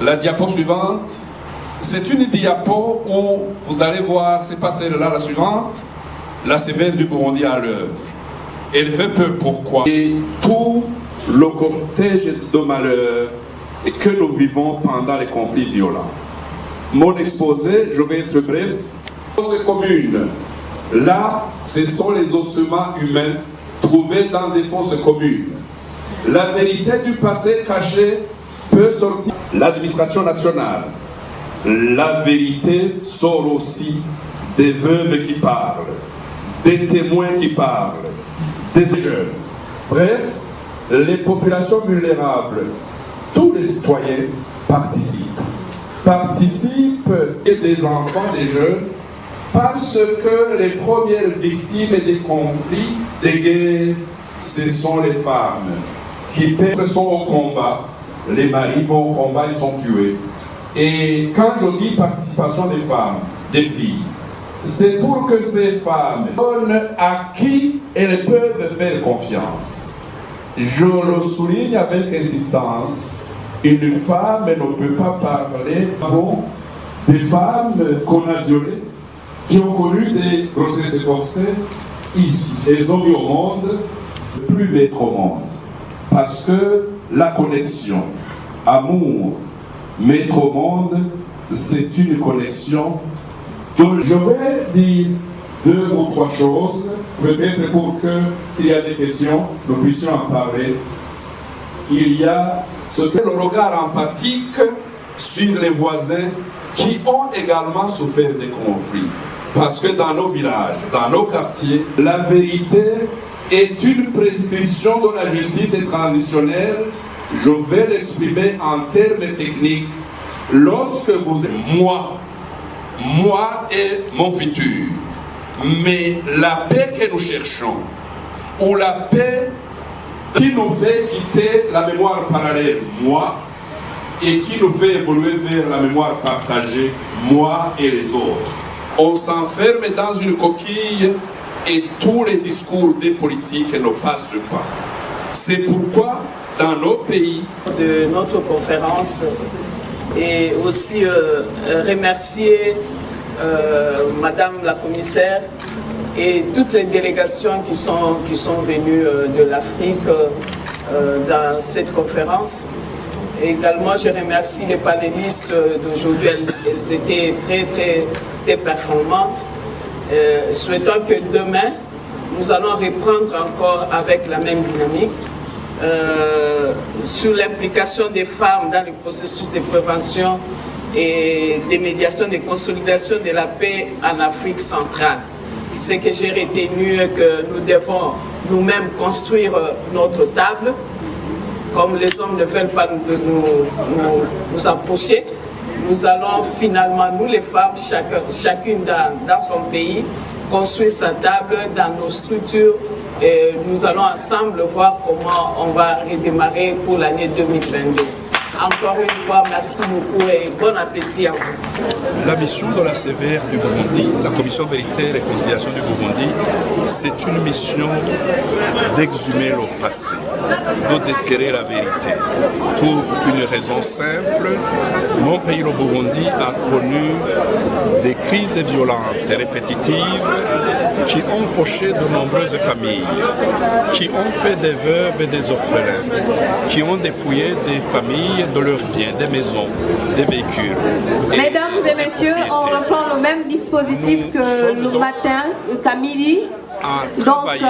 La diapo suivante, c'est une diapo où vous allez voir, c'est pas celle-là, la suivante, la sévère du Burundi à l'œuvre. Elle fait peur, pourquoi? Et tout le cortège de malheurs que nous vivons pendant les conflits violents. Mon exposé, je vais être bref. Fosse commune. Là, ce sont les ossements humains trouvés dans des fosses communes. La vérité du passé caché peut sortir. L'administration nationale. La vérité sort aussi des veuves qui parlent, des témoins qui parlent, des jeunes. Bref, les populations vulnérables, tous les citoyens participent. Participent et des enfants, des jeunes, parce que les premières victimes des conflits, des guerres, ce sont les femmes qui sont au combat. Les maris vont au combat, ils sont tués. Et quand je dis participation des femmes, des filles, c'est pour que ces femmes donnent à qui elles peuvent faire confiance. Je le souligne avec insistance. Une femme ne peut pas parler avant des femmes qu'on a violées, qui ont connu des grossesses forcées ici. Elles ont mis au monde, plus d'être au monde. Parce que la connexion, amour, mettre au monde, c'est une connexion dont je vais dire 2 ou 3 choses, peut-être pour que, s'il y a des questions, nous puissions en parler. Il y a ce que le regard empathique sur les voisins qui ont également souffert des conflits. Parce que dans nos villages, dans nos quartiers, la vérité est une prescription dont la justice est transitionnelle. Je vais l'exprimer en termes techniques. Lorsque vous êtes moi et mon futur, mais la paix que nous cherchons, ou la paix qui nous fait quitter la mémoire parallèle, moi, et qui nous fait évoluer vers la mémoire partagée, moi et les autres. On s'enferme dans une coquille et tous les discours des politiques ne passent pas. C'est pourquoi, dans nos pays... de notre conférence, et aussi remercier Madame la commissaire et toutes les délégations qui sont venues de l'Afrique dans cette conférence. Et également, je remercie les panélistes d'aujourd'hui, elles étaient très performantes. Souhaitant que demain, nous allons reprendre encore avec la même dynamique sur l'implication des femmes dans le processus de prévention et de médiation, de consolidation de la paix en Afrique centrale. Ce que j'ai retenu que nous devons nous-mêmes construire notre table, comme les hommes ne veulent pas nous approcher. Nous allons finalement, nous les femmes, chacune dans son pays, construire sa table dans nos structures et nous allons ensemble voir comment on va redémarrer pour l'année 2022. Encore une fois, merci beaucoup et bon appétit à vous. La mission de la sévère du Burundi, la Commission Vérité et Réconciliation du Burundi, c'est une mission d'exhumer le passé, de déterrer la vérité. Pour une raison simple, mon pays, le Burundi, a connu des crises violentes et répétitives qui ont fauché de nombreuses familles, qui ont fait des veuves et des orphelins, qui ont dépouillé des familles de leurs biens, des maisons, des véhicules. Mesdames et messieurs, on reprend le même dispositif que le matin, qu'à midi. À travailler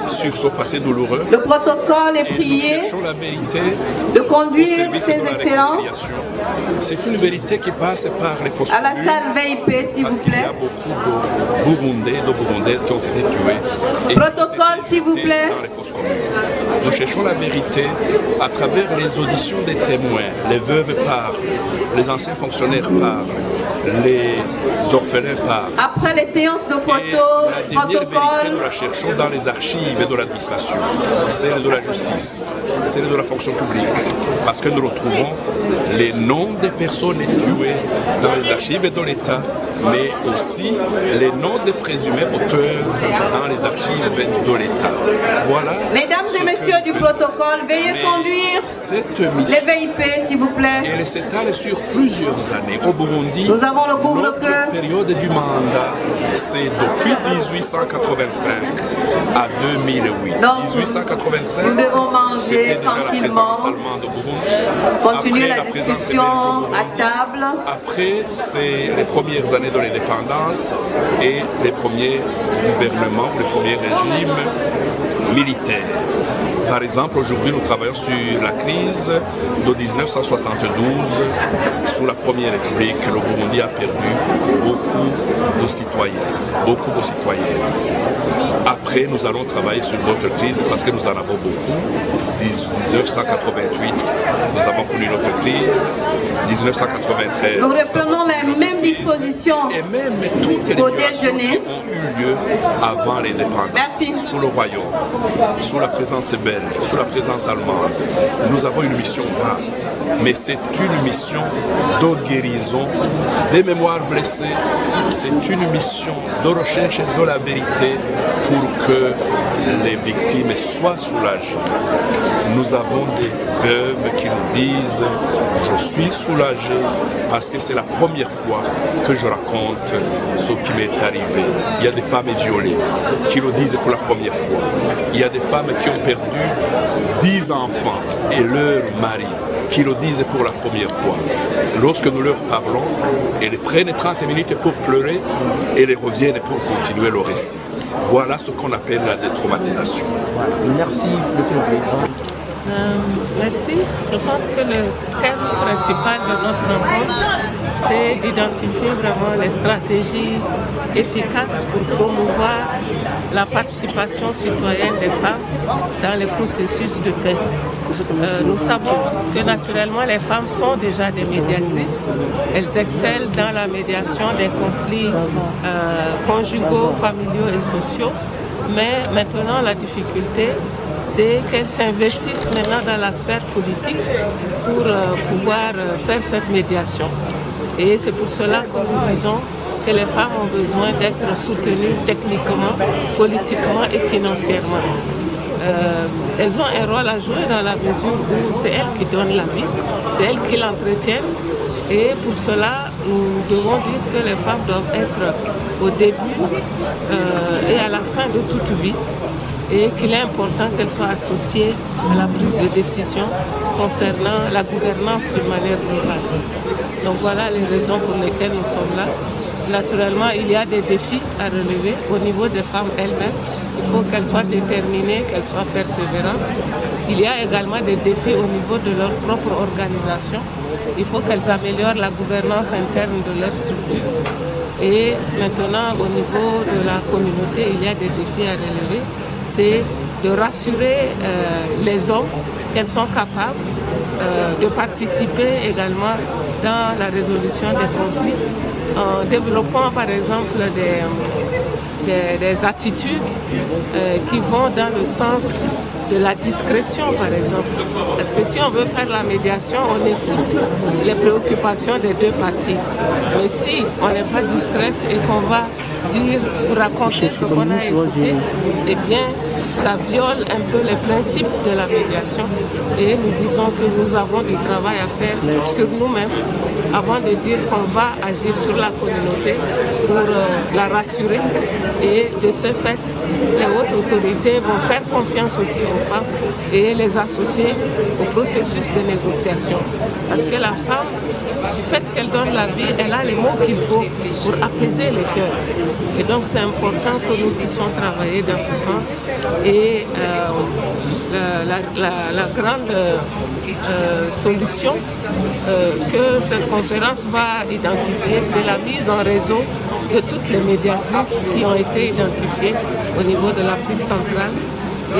sur ce passé douloureux. Le protocole est prié la vérité de conduire ses excellences. C'est une vérité qui passe par les fosses à la salle VIP, s'il vous plaît. Parce qu'il y a beaucoup de Burundais, de Burundaises qui ont été tués. Protocole, s'il vous plaît. Dans les fosses communes. Nous cherchons la vérité à travers les auditions des témoins. Les veuves parlent, les anciens fonctionnaires parlent, les orphelins parlent. Après les séances de photos, la dernière vérité, nous la cherchons dans les archives de l'administration, celle de la justice, celle de la fonction publique, parce que nous retrouvons les noms des personnes tuées dans les archives de l'État mais aussi les noms des présumés auteurs dans les archives de l'État. Voilà. Mesdames et messieurs du protocole, veuillez conduire cette les mission, VIP, s'il vous plaît. elle s'étale sur plusieurs années. Au Burundi, Nous avons le couvre-feu. notre période du mandat, c'est depuis 1885 à 2008. Donc, 1885, nous devons manger c'était déjà la tranquillement. présence allemande au Burundi. Continuer Après, la présence discussion belge au Burundi. à table. Après, c'est les premières années de l'indépendance et les premiers gouvernements, les premiers régimes militaires. Par exemple, aujourd'hui, nous travaillons sur la crise de 1972. Sous la Première République, le Burundi a perdu beaucoup de citoyens, beaucoup de citoyennes. Après, nous allons travailler sur d'autres crises parce que nous en avons beaucoup. 1988, nous avons connu notre crise. 1993. Nous reprenons les mêmes dispositions Et même toutes les au migrations qui déjeuner. ont eu lieu avant l'indépendance, Merci. sous le royaume, sous la présence belge, sous la présence allemande, nous avons une mission vaste, mais c'est une mission de guérison des mémoires blessées, c'est une mission de recherche de la vérité pour que les victimes soient soulagées. Nous avons des veuves qui nous disent « Je suis soulagé parce que c'est la première fois que je raconte ce qui m'est arrivé. » Il y a des femmes violées qui le disent pour la première fois. Il y a des femmes qui ont perdu 10 enfants et leur mari qui le disent pour la première fois. Lorsque nous leur parlons, elles prennent 30 minutes pour pleurer et elles reviennent pour continuer le récit. Voilà ce qu'on appelle la détraumatisation. Merci, Monsieur le Président. Merci. Je pense que le thème principal de notre rencontre, c'est d'identifier vraiment les stratégies efficaces pour promouvoir la participation citoyenne des femmes dans les processus de paix. Nous savons que naturellement les femmes sont déjà des médiatrices. Elles excellent dans la médiation des conflits conjugaux, familiaux et sociaux. Mais maintenant la difficulté, c'est qu'elles s'investissent maintenant dans la sphère politique pour pouvoir faire cette médiation. Et c'est pour cela que nous disons que les femmes ont besoin d'être soutenues techniquement, politiquement et financièrement. Elles ont un rôle à jouer dans la mesure où c'est elles qui donnent la vie, c'est elles qui l'entretiennent. Et pour cela, nous devons dire que les femmes doivent être au début et à la fin de toute vie, et qu'il est important qu'elles soient associées à la prise de décision concernant la gouvernance d'une manière globale. Donc voilà les raisons pour lesquelles nous sommes là. Naturellement, il y a des défis à relever au niveau des femmes elles-mêmes. Il faut qu'elles soient déterminées, qu'elles soient persévérantes. Il y a également des défis au niveau de leur propre organisation. Il faut qu'elles améliorent la gouvernance interne de leur structure. Et maintenant, au niveau de la communauté, il y a des défis à relever. C'est de rassurer les hommes qu'elles sont capables de participer également dans la résolution des conflits, en développant par exemple des attitudes qui vont dans le sens de la discrétion par exemple. Parce que si on veut faire la médiation, on écoute les préoccupations des deux parties. Mais si on n'est pas discrète et qu'on va dire ou raconter ce qu'on a écouté, eh bien ça viole un peu les principes de la médiation. Et nous disons que nous avons du travail à faire sur nous-mêmes avant de dire qu'on va agir sur la communauté pour la rassurer. Et de ce fait, les hautes autorités vont faire confiance aussi aux femmes et les associer au processus de négociation. Parce que la femme, du fait qu'elle donne la vie, elle a les mots qu'il faut pour apaiser les cœurs. Et donc c'est important que nous puissions travailler dans ce sens. Et la grande solution que cette conférence va identifier, c'est la mise en réseau de toutes les médiatrices qui ont été identifiées au niveau de l'Afrique centrale.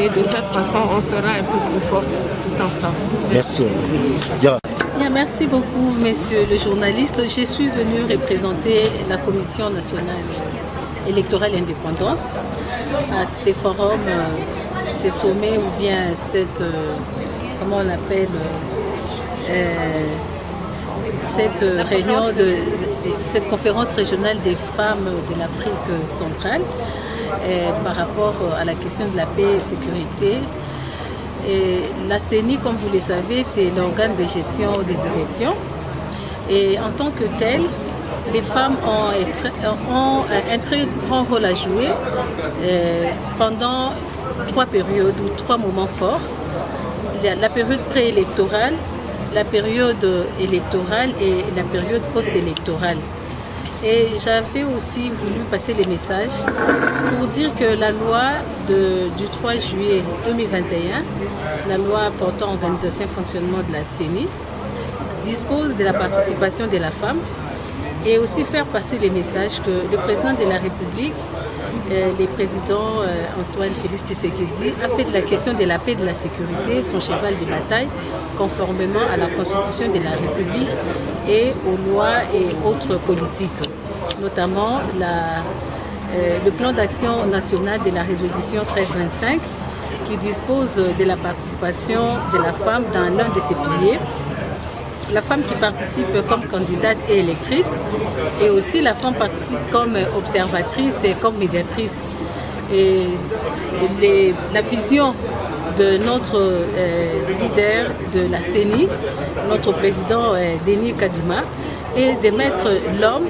Et de cette façon, on sera un peu plus forte tout ensemble. Merci. Bien, merci beaucoup, monsieur le journaliste. Je suis venue représenter la Commission nationale électorale indépendante à ces forums, ces sommets ou bien cette, comment on appelle, cette réunion cette conférence régionale des femmes de l'Afrique centrale par rapport à la question de la paix et sécurité. Et la CENI, comme vous le savez, c'est l'organe de gestion des élections. Et en tant que tel, les femmes ont un très grand rôle à jouer pendant 3 périodes ou 3 moments forts. La période préélectorale, la période électorale et la période post-électorale. Et j'avais aussi voulu passer les messages pour dire que la loi du 3 juillet 2021, la loi portant organisation et fonctionnement de la CENI, dispose de la participation de la femme et aussi faire passer les messages que le président de la République, le président Antoine Félix Tshisekedi, a fait de la question de la paix et de la sécurité son cheval de bataille conformément à la Constitution de la République et aux lois et autres politiques, notamment le plan d'action national de la résolution 1325 qui dispose de la participation de la femme dans l'un de ses piliers. La femme qui participe comme candidate et électrice, et aussi la femme participe comme observatrice et comme médiatrice. Et la vision de notre leader de la CENI, notre président Denis Kadima, est de mettre l'homme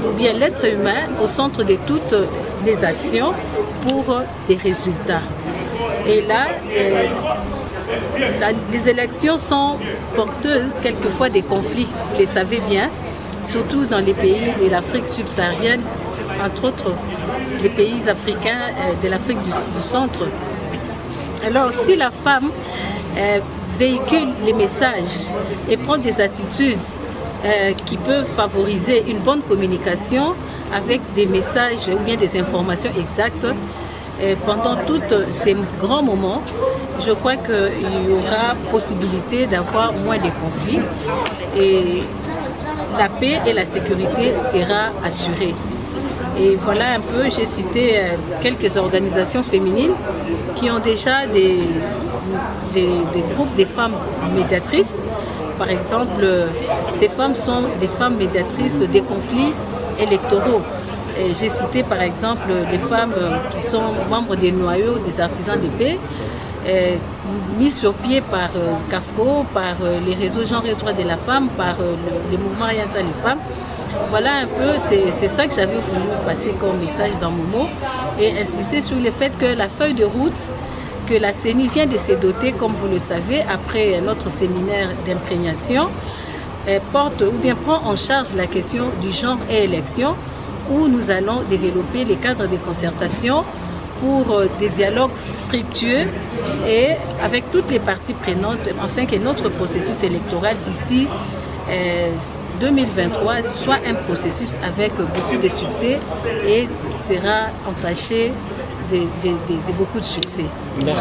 ou bien l'être humain au centre de toutes les actions pour des résultats. Et là, les élections sont porteuses quelquefois des conflits, vous le savez bien, surtout dans les pays de l'Afrique subsaharienne, entre autres les pays africains de l'Afrique du centre. Alors si la femme véhicule les messages et prend des attitudes qui peuvent favoriser une bonne communication avec des messages ou bien des informations exactes, pendant tous ces grands moments, je crois qu'il y aura possibilité d'avoir moins de conflits et la paix et la sécurité sera assurée. Et voilà un peu, j'ai cité quelques organisations féminines qui ont déjà des groupes de femmes médiatrices. Par exemple, ces femmes sont des femmes médiatrices des conflits électoraux. J'ai cité par exemple des femmes qui sont membres des noyaux des artisans de paix, mis sur pied par CAFCO, par les réseaux genre et droits de la femme, par le mouvement Yassa les femmes. Voilà un peu, c'est ça que j'avais voulu passer comme message dans Momo et insister sur le fait que la feuille de route que la CENI vient de se doter, comme vous le savez, après notre séminaire d'imprégnation, porte ou bien prend en charge la question du genre et élection, où nous allons développer les cadres de concertation pour des dialogues fructueux et avec toutes les parties prenantes, afin que notre processus électoral d'ici 2023 soit un processus avec beaucoup de succès et qui sera entaché de beaucoup de succès. Voilà.